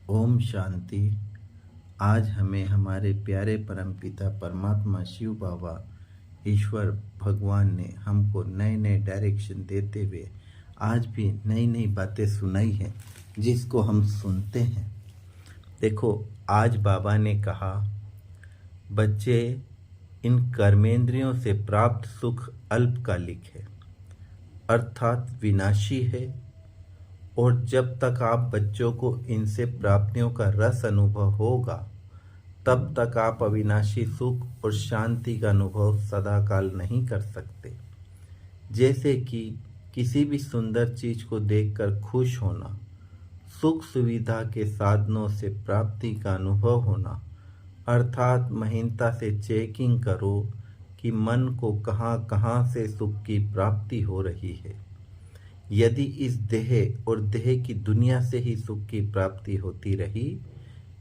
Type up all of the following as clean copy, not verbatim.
ओम शांति। आज हमें हमारे प्यारे परमपिता परमात्मा शिव बाबा ईश्वर भगवान ने हमको नए नए डायरेक्शन देते हुए आज भी नई नई बातें सुनाई हैं, जिसको हम सुनते हैं। देखो, आज बाबा ने कहा, बच्चे, इन कर्मेंद्रियों से प्राप्त सुख अल्पकालिक है, अर्थात विनाशी है। और जब तक आप बच्चों को इनसे प्राप्तियों का रस अनुभव होगा, तब तक आप अविनाशी सुख और शांति का अनुभव सदाकाल नहीं कर सकते। जैसे कि किसी भी सुंदर चीज को देखकर खुश होना, सुख सुविधा के साधनों से प्राप्ति का अनुभव होना, अर्थात महीनता से चेकिंग करो कि मन को कहाँ कहाँ से सुख की प्राप्ति हो रही है। यदि इस देह और देह की दुनिया से ही सुख की प्राप्ति होती रही,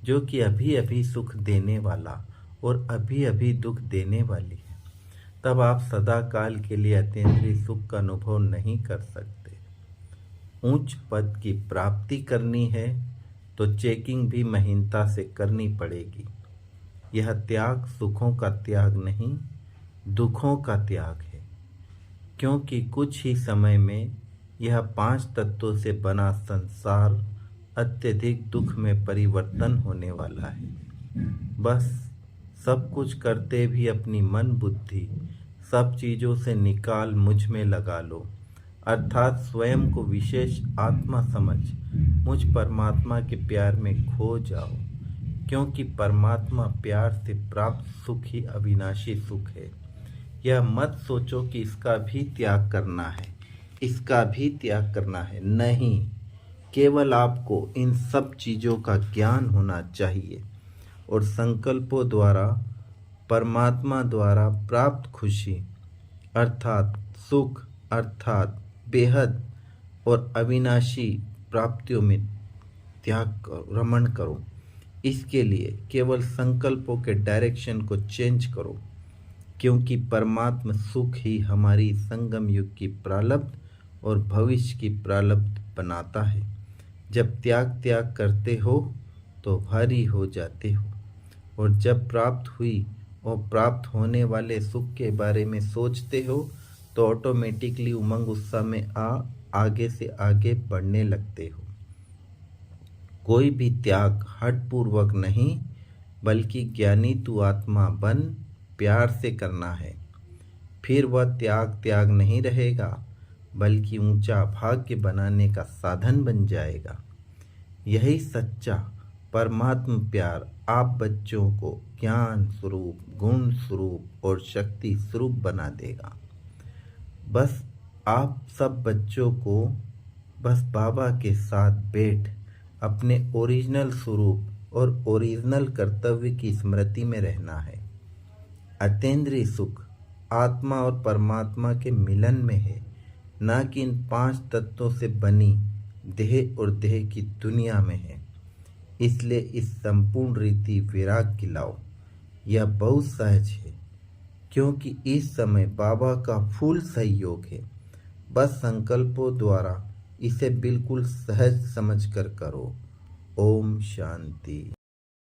जो कि अभी अभी सुख देने वाला और अभी अभी दुख देने वाली है, तब आप सदा काल के लिए अतीन्द्रिय सुख का अनुभव नहीं कर सकते। उच्च पद की प्राप्ति करनी है तो चेकिंग भी महीनता से करनी पड़ेगी। यह त्याग सुखों का त्याग नहीं, दुखों का त्याग है, क्योंकि कुछ ही समय में यह 5 तत्वों से बना संसार अत्यधिक दुख में परिवर्तन होने वाला है। बस सब कुछ करते भी अपनी मन बुद्धि सब चीज़ों से निकाल मुझ में लगा लो, अर्थात स्वयं को विशेष आत्मा समझ मुझ परमात्मा के प्यार में खो जाओ, क्योंकि परमात्मा प्यार से प्राप्त सुख ही अविनाशी सुख है। यह मत सोचो कि इसका भी त्याग करना है, इसका भी त्याग करना है, नहीं। केवल आपको इन सब चीज़ों का ज्ञान होना चाहिए और संकल्पों द्वारा परमात्मा द्वारा प्राप्त खुशी अर्थात सुख अर्थात बेहद और अविनाशी प्राप्तियों में त्याग करो, रमण करो। इसके लिए केवल संकल्पों के डायरेक्शन को चेंज करो, क्योंकि परमात्मा सुख ही हमारी संगम युग की प्रारब्ध और भविष्य की प्रारब्ध बनाता है। जब त्याग करते हो तो भारी हो जाते हो, और जब प्राप्त हुई और प्राप्त होने वाले सुख के बारे में सोचते हो तो ऑटोमेटिकली उमंग उत्साह में आगे से आगे बढ़ने लगते हो। कोई भी त्याग हठपूर्वक नहीं, बल्कि ज्ञानी तू आत्मा बन प्यार से करना है। फिर वह त्याग नहीं रहेगा, बल्कि ऊंचा भाग्य बनाने का साधन बन जाएगा। यही सच्चा परमात्म प्यार आप बच्चों को ज्ञान स्वरूप, गुण स्वरूप और शक्ति स्वरूप बना देगा। बस आप सब बच्चों को बस बाबा के साथ बैठ अपने ओरिजिनल स्वरूप और ओरिजिनल कर्तव्य की स्मृति में रहना है। अतीन्द्रिय सुख आत्मा और परमात्मा के मिलन में है, न कि इन 5 तत्वों से बनी देह और देह की दुनिया में है। इसलिए इस संपूर्ण रीति विराग की लाओ। यह बहुत सहज है, क्योंकि इस समय बाबा का फुल सहयोग है। बस संकल्पों द्वारा इसे बिल्कुल सहज समझकर करो। ओम शांति।